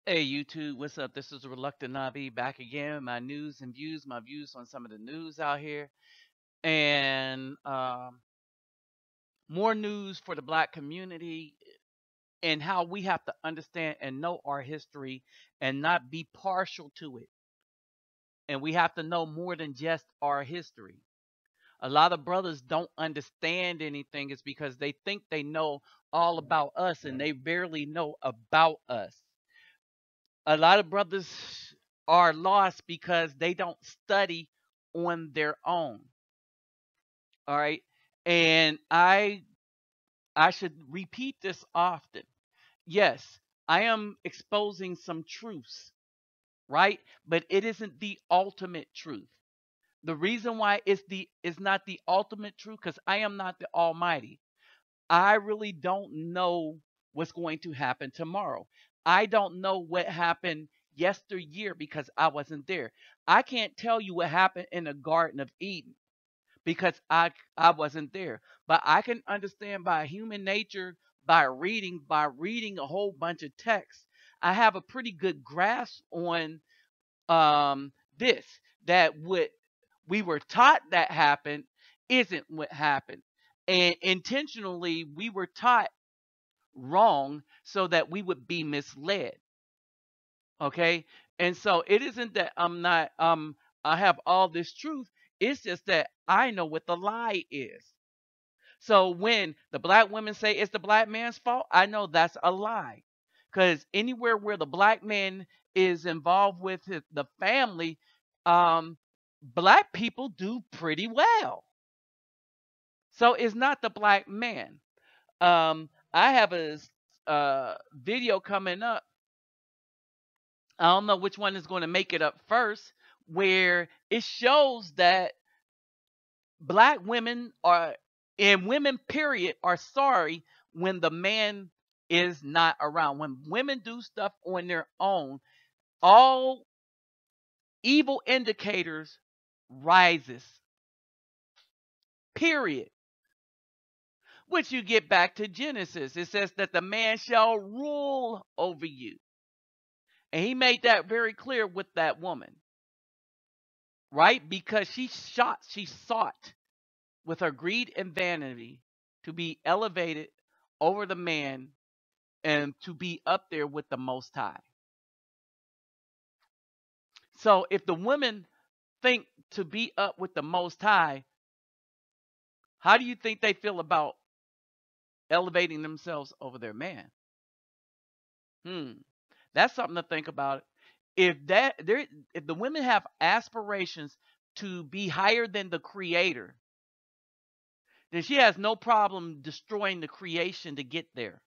Hey YouTube, what's up? This is Reluctant Nabi back again. My news and views, my views on some of the news out here, and more news for the Black community and how we have to understand and know our history and not be partial to it. And we have to know more than just our history. A lot of brothers don't understand anything is because they think they know all about us and they barely know about us. A lot of brothers are lost because they don't study on their own. All right. And I should repeat this often. Yes, I am exposing some truths, right? But it isn't the ultimate truth. The reason why it's not the ultimate truth because I am not the Almighty. I really don't know what's going to happen tomorrow. I don't know what happened yesteryear because I wasn't there. I can't tell you what happened in the Garden of Eden because I wasn't there. But I can understand by human nature, by reading a whole bunch of texts. I have a pretty good grasp on this that what we were taught that happened isn't what happened. And intentionally, we were taught wrong so that we would be misled. Okay. And so it isn't that I'm not, I have all this truth. It's just that I know what the lie is. So when the black women say it's the black man's fault, I know that's a lie. Because anywhere where the black man is involved with the family, um, black people do pretty well. So it's not the black man. I have a video coming up. I don't know which one is going to make it up first, where it shows that black women are, and women, period, are sorry when the man is not around. When women do stuff on their own, all evil indicators rises. Period. Which you get back to Genesis. It says that the man shall rule over you. And he made that very clear with that woman. Right? Because she sought with her greed and vanity to be elevated over the man and to be up there with the Most High. So if the women think to be up with the Most High, how do you think they feel about elevating themselves over their man? That's something to think about. If the women have aspirations to be higher than the creator, then she has no problem destroying the creation to get there.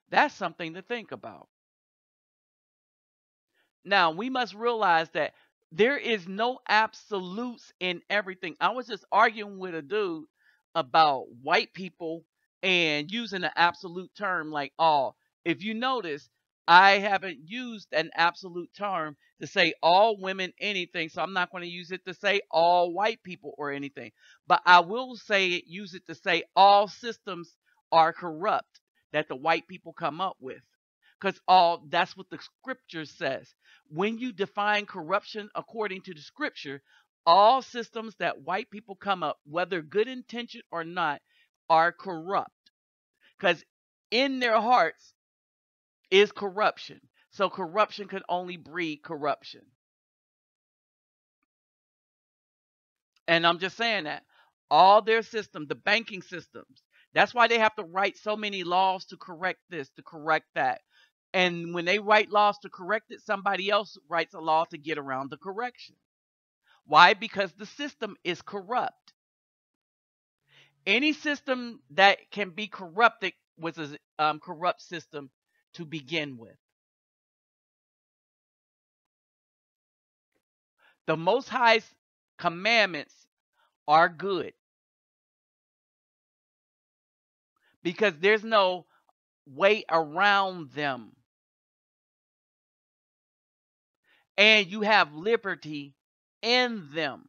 That's something to think about. Now, we must realize that there is no absolutes in everything. I was just arguing with a dude about white people and using an absolute term like all. If you notice, I haven't used an absolute term to say all women anything, so I'm not going to use it to say all white people or anything. But I will use it to say all systems are corrupt that the white people come up with. Because that's what the scripture says. When you define corruption according to the scripture, all systems that white people come up, whether good intention or not, are corrupt. Because in their hearts is corruption. So corruption can only breed corruption. And I'm just saying that. All their systems, the banking systems, that's why they have to write so many laws to correct this, to correct that. And when they write laws to correct it, somebody else writes a law to get around the correction. Why? Because the system is corrupt. Any system that can be corrupted was a corrupt system to begin with. The Most High's commandments are good because there's no way around them. And you have liberty in them.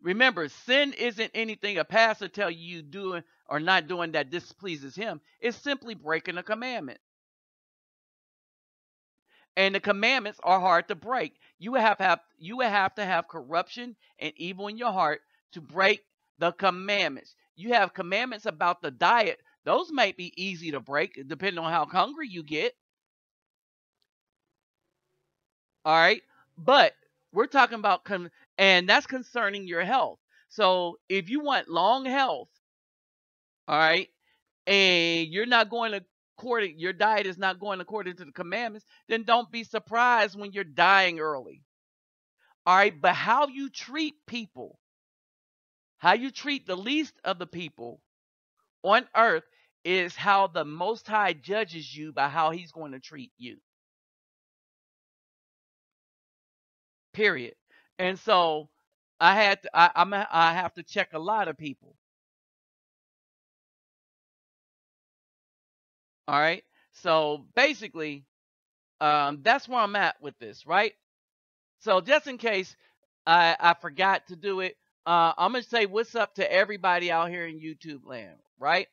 Remember, sin isn't anything a pastor tell you doing or not doing that displeases him is simply breaking a commandment. And the commandments are hard to break. You would have to have corruption and evil in your heart to break the commandments. You have commandments about the diet. Those might be easy to break depending on how hungry you get. All right. But we're talking about, and that's concerning your health. So if you want long health, all right, and you're not going according, your diet is not going according to the commandments, then don't be surprised when you're dying early. All right. But how you treat people, how you treat the least of the people on earth is how the Most High judges you by how he's going to treat you. Period. And so I have to check a lot of people. All right. So basically, that's where I'm at with this, right? So just in case I forgot to do it, I'm gonna say what's up to everybody out here in YouTube land, right?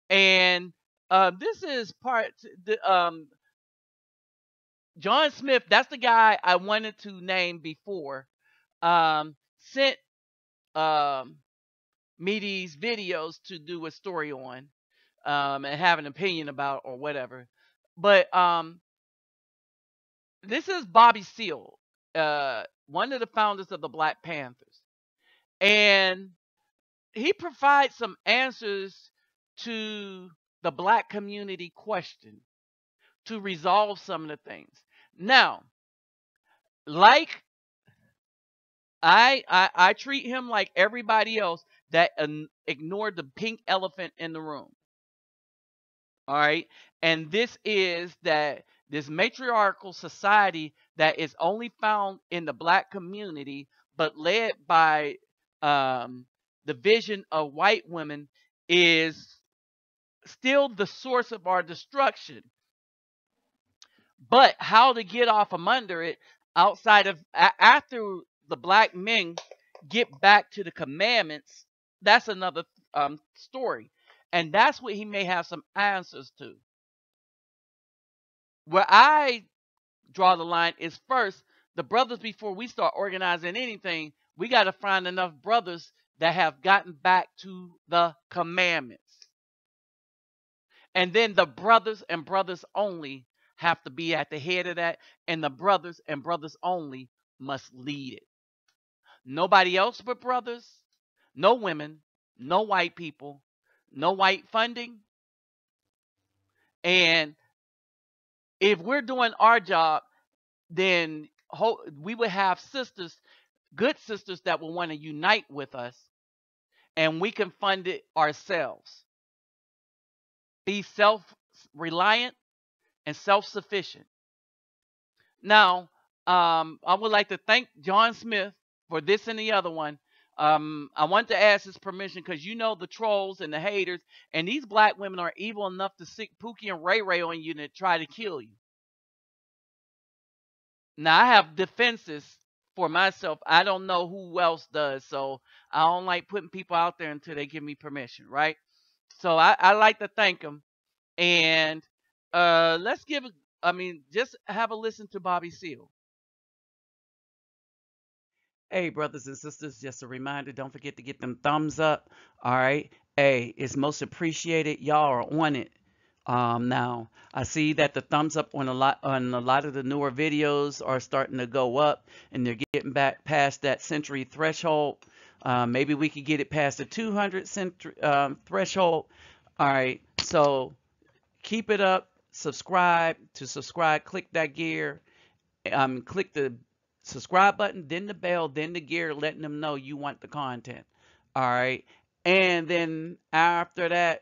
And this is John Smith. That's the guy I wanted to name before. Sent me these videos to do a story on, and have an opinion about or whatever. But this is Bobby Seale, one of the founders of the Black Panthers, and he provides some answers to the black community question to resolve some of the things. Now, like I treat him like everybody else that ignored the pink elephant in the room. All right. And this is that this matriarchal society that is only found in the black community, but led by the vision of white women, is still the source of our destruction. But how to get off from under it outside of after the black men get back to the commandments, that's another story. And that's what he may have some answers to. Where I draw the line is first, the brothers, before we start organizing anything, we got to find enough brothers that have gotten back to the commandments. And then the brothers and brothers only have to be at the head of that. And the brothers and brothers only must lead it. Nobody else but brothers, no women, no white people, no white funding. And if we're doing our job, then we would have sisters, good sisters, that will want to unite with us, and we can fund it ourselves. Be self-reliant and self-sufficient. Now, I would like to thank John Smith for this and the other one. I want to ask his permission because you know the trolls and the haters, and these black women are evil enough to sick Pookie and Ray Ray on you to try to kill you. Now, I have defenses for myself. I don't know who else does, so I don't like putting people out there until they give me permission, right? So I like to thank them. And let's just have a listen to Bobby Seale. Hey, brothers and sisters, just a reminder, don't forget to get them thumbs up. All right. Hey, it's most appreciated. Y'all are on it. Now I see that the thumbs up on a lot of the newer videos are starting to go up, and they're getting back past that century threshold. Maybe we could get it past the 200 threshold. All right. So keep it up. Subscribe. To subscribe, click that gear. Click the subscribe button, then the bell, then the gear, letting them know you want the content. All right. And then after that,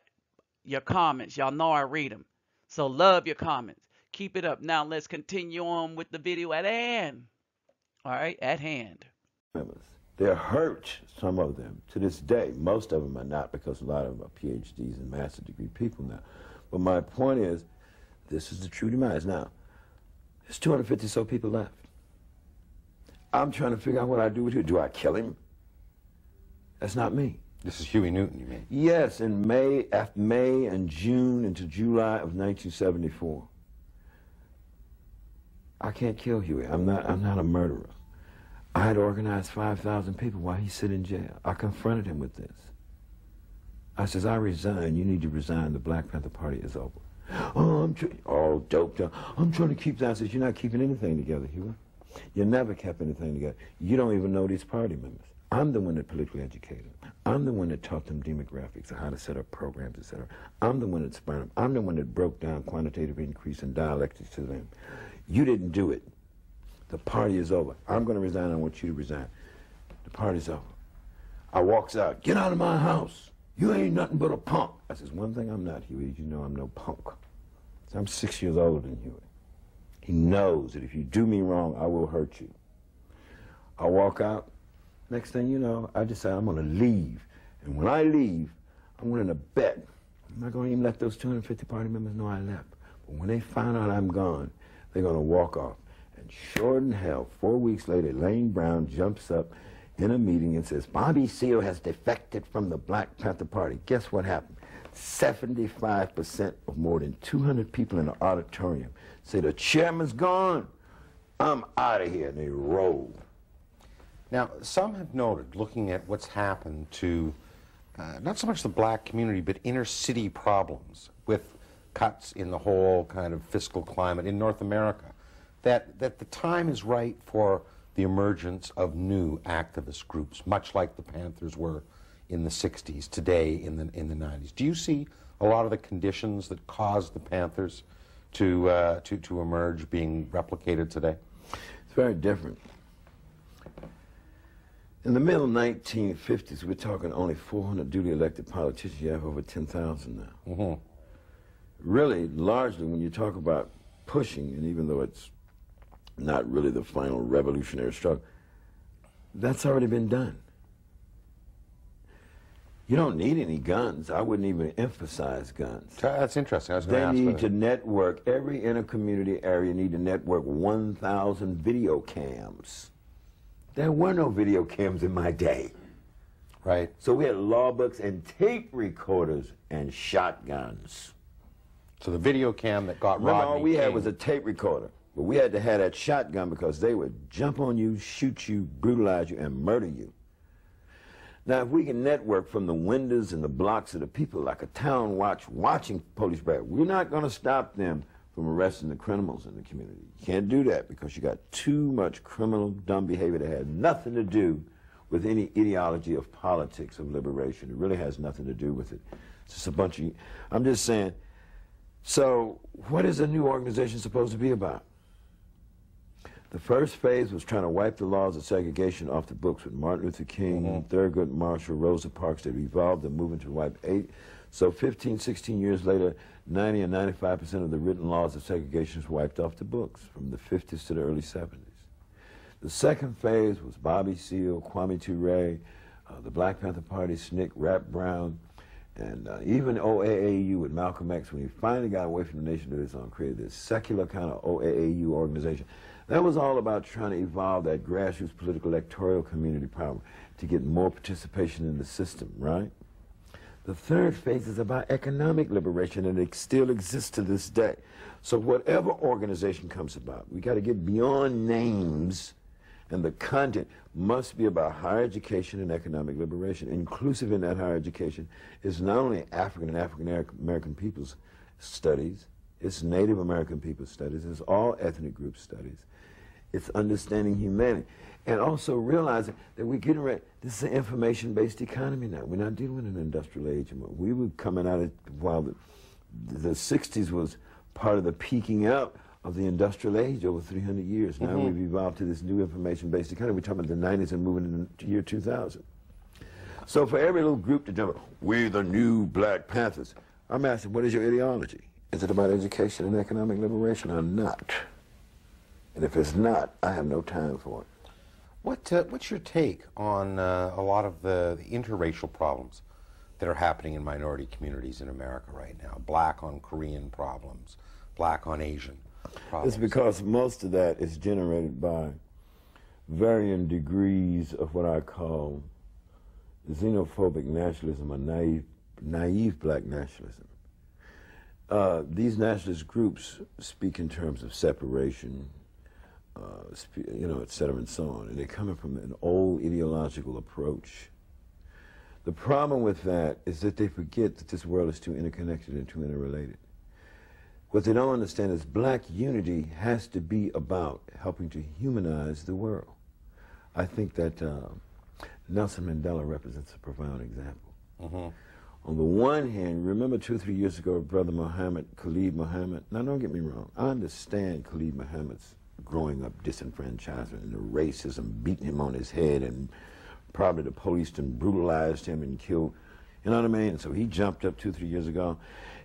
your comments. Y'all know I read them. So love your comments. Keep it up. Now let's continue on with the video at hand. All right. At hand. They're hurt, some of them, to this day. Most of them are not, because a lot of them are PhDs and master's degree people now. But my point is, this is the true demise. Now, there's 250 so people left. I'm trying to figure out what I do with you. Do I kill him? That's not me. This is Huey Newton, you mean? Yes, in May and June into July of 1974. I can't kill Huey. I'm not a murderer. I had organized 5,000 people while he's sitting in jail. I confronted him with this. I says, I resign. You need to resign. The Black Panther Party is over. Oh, all doped up. I'm trying to keep that. I says, you're not keeping anything together, Huey. You never kept anything together. You don't even know these party members. I'm the one that politically educated them. I'm the one that taught them demographics and how to set up programs, etc. I'm the one that spurred them. I'm the one that broke down quantitative increase and dialectics to them. You didn't do it. The party is over. I'm going to resign. I want you to resign. The party's over. I walks out. Get out of my house. You ain't nothing but a punk. I says, one thing I'm not, Huey, you know I'm no punk. So I'm 6 years older than Huey. He knows that if you do me wrong, I will hurt you. I walk out. Next thing you know, I decide I'm going to leave. And when I leave, I'm willing to bet. I'm not going to even let those 250 party members know I left. But when they find out I'm gone, they're going to walk off. And sure in hell, 4 weeks later, Lane Brown jumps up in a meeting and says, Bobby Seale has defected from the Black Panther Party. Guess what happened? 75% of more than 200 people in the auditorium say, the chairman's gone. I'm out of here. And they roll. Now, some have noted, looking at what's happened to not so much the black community, but inner city problems with cuts in the whole kind of fiscal climate in North America, that the time is right for the emergence of new activist groups, much like the Panthers were in the 60s, today in the 90s. Do you see a lot of the conditions that caused the Panthers to emerge being replicated today? It's very different. In the middle 1950s, we're talking only 400 duly elected politicians. You have over 10,000 now. Mm-hmm. Really, largely, when you talk about pushing, and even though it's not really the final revolutionary struggle, that's already been done. You don't need any guns. I wouldn't even emphasize guns. That's interesting. I was going to ask. They need to network. Every inter-community area need to network 1,000 video cams. There were no video cams in my day. Right. So we had law books and tape recorders and shotguns. So the video cam that got Remember, Rodney all we King. had was a tape recorder. But we had to have that shotgun because they would jump on you, shoot you, brutalize you, and murder you. Now, if we can network from the windows and the blocks of the people like a town watch watching police barracks, we're not going to stop them from arresting the criminals in the community. You can't do that because you got too much criminal, dumb behavior that had nothing to do with any ideology of politics, of liberation. It really has nothing to do with it. It's just a bunch of, I'm just saying, so what is a new organization supposed to be about? The first phase was trying to wipe the laws of segregation off the books with Martin Luther King, Thurgood Marshall, Rosa Parks. They evolved the movement to wipe 8. So 15, 16 years later, 90 and 95% of the written laws of segregation was wiped off the books from the 50s to the early 70s. The second phase was Bobby Seale, Kwame Ture, the Black Panther Party, SNCC, Rap Brown, and even OAAU with Malcolm X, when he finally got away from the Nation of Islam, created this secular kind of OAAU organization. That was all about trying to evolve that grassroots political electoral community power to get more participation in the system, right? The third phase is about economic liberation, and it still exists to this day. So whatever organization comes about, we got to get beyond names, and the content must be about higher education and economic liberation. Inclusive in that higher education is not only African and African American people's studies, it's Native American people's studies, it's all ethnic group studies. It's understanding humanity. And also realizing that we're getting ready, this is an information-based economy now. We're not dealing with an industrial age anymore. We were coming out of, while the 60s was part of the peaking out of the industrial age over 300 years. Now we've evolved to this new information-based economy. We're talking about the 90s and moving into the year 2000. So for every little group to jump, we're the new Black Panthers. I'm asking, what is your ideology? Is it about education and economic liberation or not? And if it's not, I have no time for it. What's your take on a lot of the interracial problems that are happening in minority communities in America right now? Black on Korean problems, black on Asian problems. It's because most of that is generated by varying degrees of what I call xenophobic nationalism or naive black nationalism. These nationalist groups speak in terms of separation, et cetera, and so on. And they're coming from an old ideological approach. The problem with that is that they forget that this world is too interconnected and too interrelated. What they don't understand is black unity has to be about helping to humanize the world. I think that Nelson Mandela represents a profound example. On the one hand, remember 2 or 3 years ago, Brother Khalid Muhammad. Now, don't get me wrong. I understand Khalid Muhammad's growing up disenfranchisement and the racism, beating him on his head, and probably the police done brutalized him and killed. You know what I mean? And so he jumped up 2 or 3 years ago.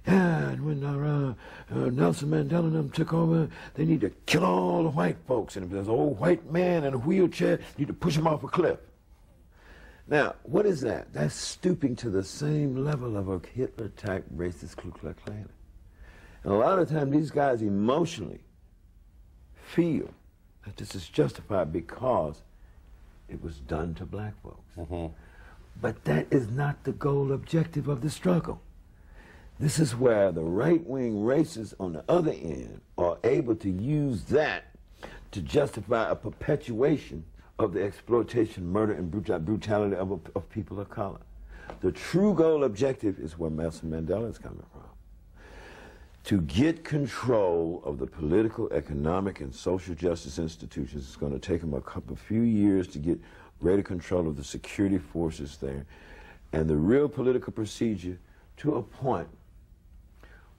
Yeah, and when Nelson Mandela and them took over, they need to kill all the white folks. And if there's an old white man in a wheelchair, you need to push him off a cliff. Now, what is that? That's stooping to the same level of a Hitler-type racist Ku Klux Klan. And a lot of times these guys emotionally feel that this is justified because it was done to black folks. But that is not the goal objective of the struggle. This is where the right-wing racists on the other end are able to use that to justify a perpetuation of the exploitation, murder, and brutality of people of color. The true goal objective is where Nelson Mandela is coming from. To get control of the political, economic, and social justice institutions, it's going to take him a few years to get greater control of the security forces there and the real political procedure to a point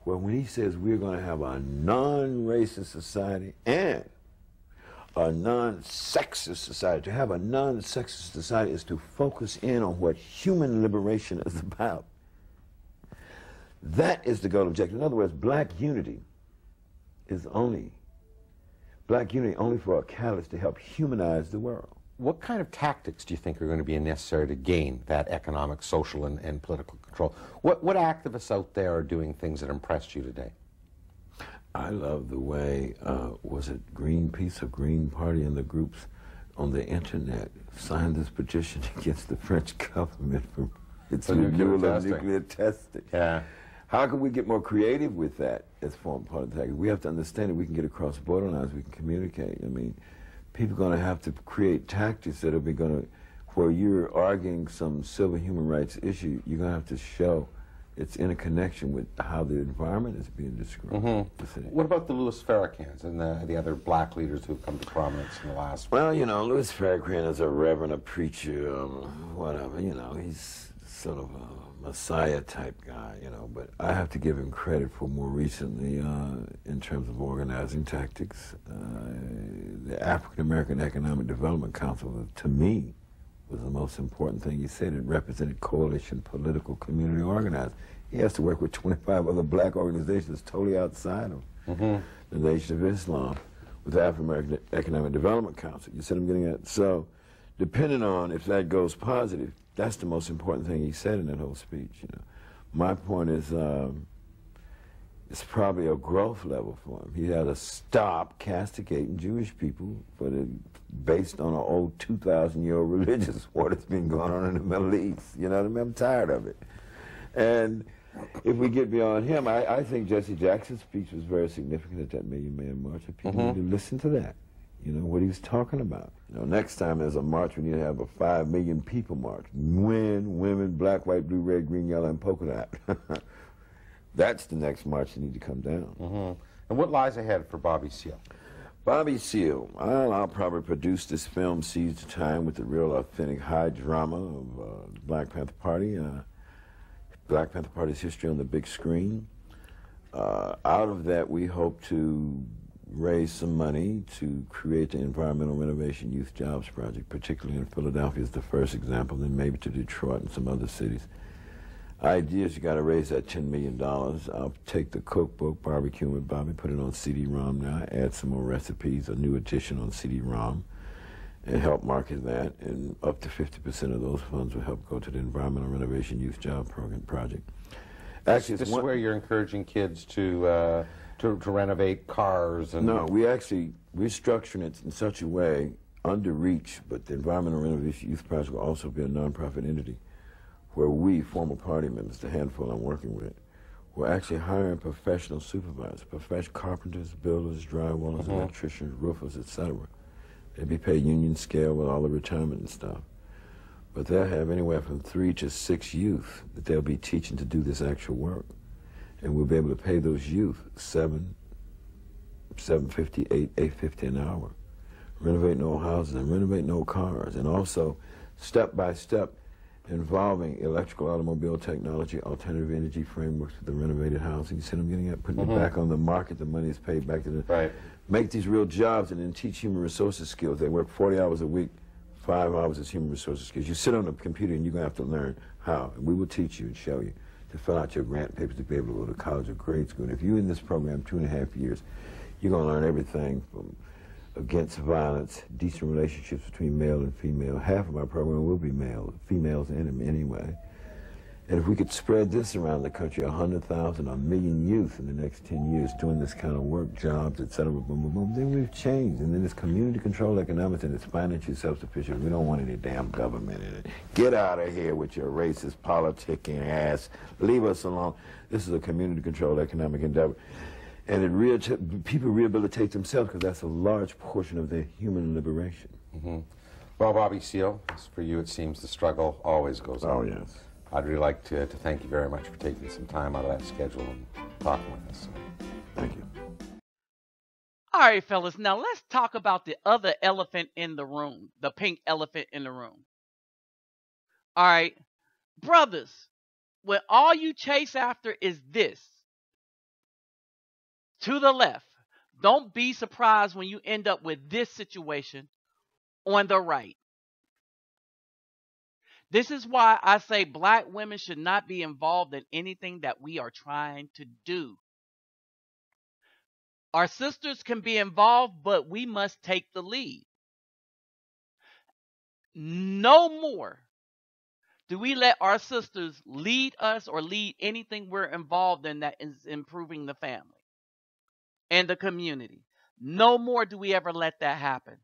where when he says we're going to have a non-racist society and a non-sexist society, to have a non-sexist society is to focus in on what human liberation is about. That is the goal objective. In other words, black unity is only for a catalyst to help humanize the world. What kind of tactics do you think are going to be necessary to gain that economic, social, and political control? What activists out there are doing things that impressed you today? I love the way, was it Greenpeace or Green Party and the groups on the internet signed this petition against the French government for its renewal of nuclear testing. Yeah. How can we get more creative with that as form part of the tactic? We have to understand that we can get across border lines, we can communicate. I mean, people are going to have to create tactics that are going to, where you're arguing some civil human rights issue, you're going to have to show its interconnection with how the environment is being described. What about the Louis Farrakhan's and the other black leaders who've come to prominence in the last... Well, you know, Louis Farrakhan is a reverend, a preacher, whatever, you know, he's sort of a messiah-type guy, you know, but I have to give him credit for more recently, in terms of organizing tactics. The African American Economic Development Council, to me, was the most important thing he said. It represented coalition, political, community organized. He has to work with 25 other black organizations totally outside of the Nation of Islam with the African American Economic Development Council. You see what I'm getting at? So, depending on if that goes positive, that's the most important thing he said in that whole speech. You know, my point is, it's probably a growth level for him. He had to stop castigating Jewish people for based on an old 2,000-year-old religious war that's been going on in the Middle East. You know what I mean? I'm tired of it. And if we get beyond him, I think Jesse Jackson's speech was very significant at that Million Man March. And people need to listen to that. You know, what he was talking about. You know, next time there's a march, we need to have a 5 million people march. Men, women, black, white, blue, red, green, yellow, and polka dot. That's the next march that need to come down. And what lies ahead for Bobby Seale? Bobby Seale, I'll probably produce this film, Seize the Time, with the real authentic high drama of the Black Panther Party. Black Panther Party's history on the big screen. Out of that, we hope to raise some money to create the Environmental Renovation Youth Jobs Project, particularly in Philadelphia is the first example, then maybe to Detroit and some other cities. Idea is you got to raise that $10 million. I'll take the cookbook, Barbecuing with Bobby, put it on CD-ROM now, add some more recipes, a new edition on CD-ROM, and help market that. And up to 50% of those funds will help go to the Environmental Renovation Youth Job Project. Actually, this is where you're encouraging kids to renovate cars and... No, we're structuring it in such a way, under reach, but the Environmental Renovation Youth Project will also be a nonprofit entity where we, former party members, the handful I'm working with, we're actually hiring professional supervisors, professional carpenters, builders, drywallers, electricians, roofers, etc. They'd be paid union scale with all the retirement and stuff. But they'll have anywhere from 3 to 6 youth that they'll be teaching to do this actual work. And we'll be able to pay those youth $7.50, $8.50 an hour. Renovating old houses and renovating old cars. And also, step by step, involving electrical automobile technology, alternative energy frameworks for the renovated housing. You see them getting up, putting it back on the market, the money is paid back to the... Right. Make these real jobs and then teach human resources skills. They work 40 hours a week, 5 hours as human resources skills. You sit on the computer and you're going to have to learn how. And we will teach you and show you to fill out your grant papers to be able to go to college or grade school. And if you're in this program 2.5 years, you're going to learn everything from against violence, decent relationships between male and female. Half of my program will be male, females in them anyway. And if we could spread this around the country, 100,000, 1 million youth in the next 10 years doing this kind of work, jobs, et cetera, boom, boom, boom, then we've changed. And then it's community-controlled economics and it's financially self-sufficient. We don't want any damn government in it. Get out of here with your racist, politicking ass. Leave us alone. This is a community-controlled economic endeavor. And people rehabilitate themselves because that's a large portion of their human liberation. Well, Bobby Seale, for you it seems the struggle always goes on. Oh, yes. I'd really like to thank you very much for taking some time out of that schedule and talking with us. Thank you. All right, fellas. Now let's talk about the other elephant in the room, the pink elephant in the room. All right, brothers, when all you chase after is this, to the left, don't be surprised when you end up with this situation on the right. This is why I say black women should not be involved in anything that we are trying to do. Our sisters can be involved, but we must take the lead. No more do we let our sisters lead us or lead anything we're involved in that is improving the family and the community. No more do we ever let that happen.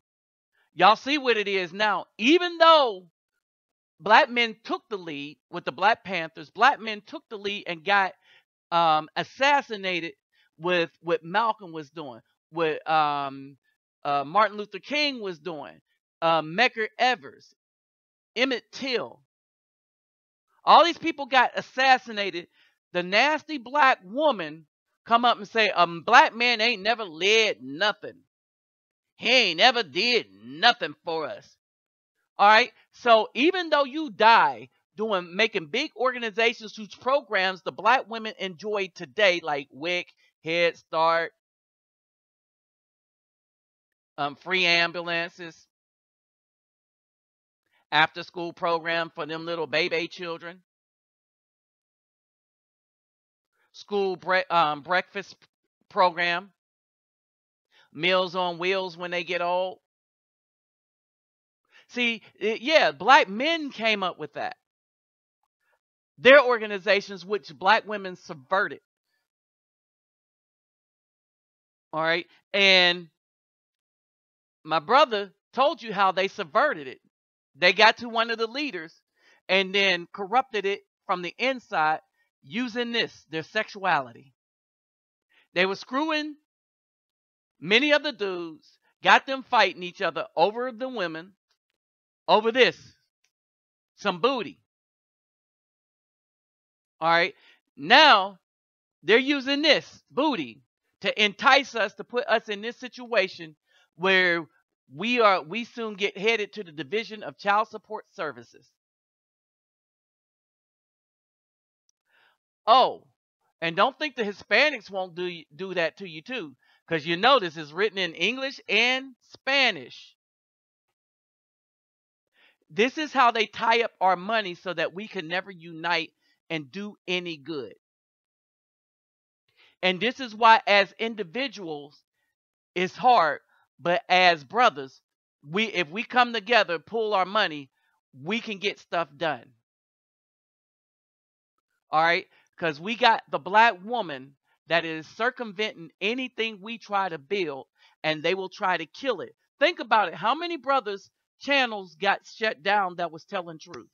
Y'all see what it is now. Even though black men took the lead with the Black Panthers, black men took the lead and got assassinated with what Malcolm was doing, what Martin Luther King was doing, Medgar Evers, Emmett Till. All these people got assassinated. The nasty black woman come up and say, a black man ain't never led nothing. He ain't never did nothing for us. All right. So even though you die making big organizations whose programs the black women enjoy today, like WIC, Head Start, free ambulances, after school program for them little baby children, school breakfast program, Meals on Wheels when they get old. See, yeah, black men came up with that. Their organizations, which black women subverted. All right. And my brother told you how they subverted it. They got to one of the leaders and then corrupted it from the inside using their sexuality. They were screwing many of the dudes, got them fighting each other over the women, over some booty. All right. Now they're using this booty to entice us, to put us in this situation where we soon get headed to the Division of Child Support Services. Oh, and don't think the Hispanics won't do that to you too, because you notice it's written in English and Spanish. This is how they tie up our money so that we can never unite and do any good. And this is why as individuals it's hard, but as brothers, if we come together, pool our money, we can get stuff done. All right? Because we got the black woman that is circumventing anything we try to build, and they will try to kill it. Think about it. How many brothers' channels got shut down that was telling truth?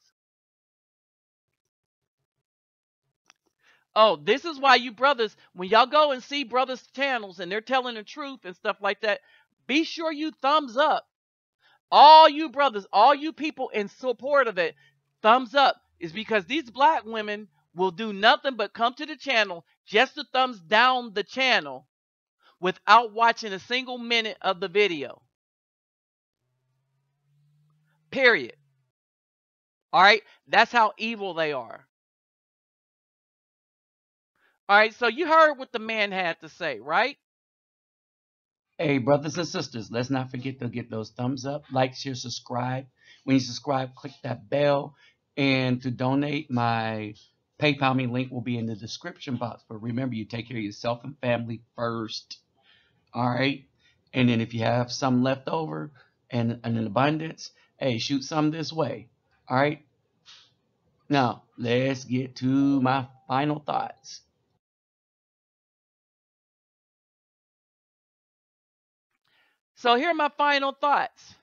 Oh, this is why you brothers, when y'all go and see brothers' channels and they're telling the truth and stuff like that, be sure you thumbs up. All you brothers, all you people in support of it, thumbs up, is because these black women will do nothing but come to the channel just to thumbs down the channel without watching a single minute of the video. Period. All right? That's how evil they are. All right, so you heard what the man had to say, right? Hey, brothers and sisters, let's not forget to get those thumbs up, like, share, subscribe. When you subscribe, click that bell. And to donate, my PayPal me link will be in the description box. But remember, you take care of yourself and family first. All right? And then if you have some left over and an abundance, hey, shoot some this way. All right? Now, let's get to my final thoughts. So here are my final thoughts.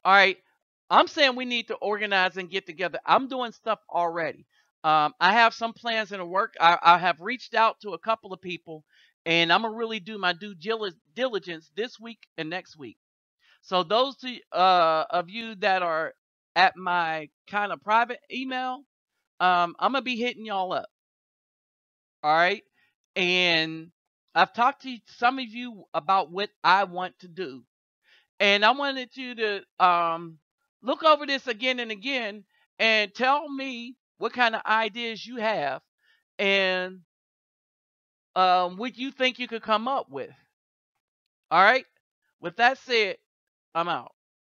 All right. I'm saying we need to organize and get together. I'm doing stuff already. I have some plans in the work. I have reached out to a couple of people, and I'm gonna really do my due diligence this week and next week. So those of you that are at my kind of private email, I'm gonna be hitting y'all up. All right, and I've talked to some of you about what I want to do. And I wanted you to look over this again and again and tell me what kind of ideas you have and what you think you could come up with. All right? With that said, I'm out.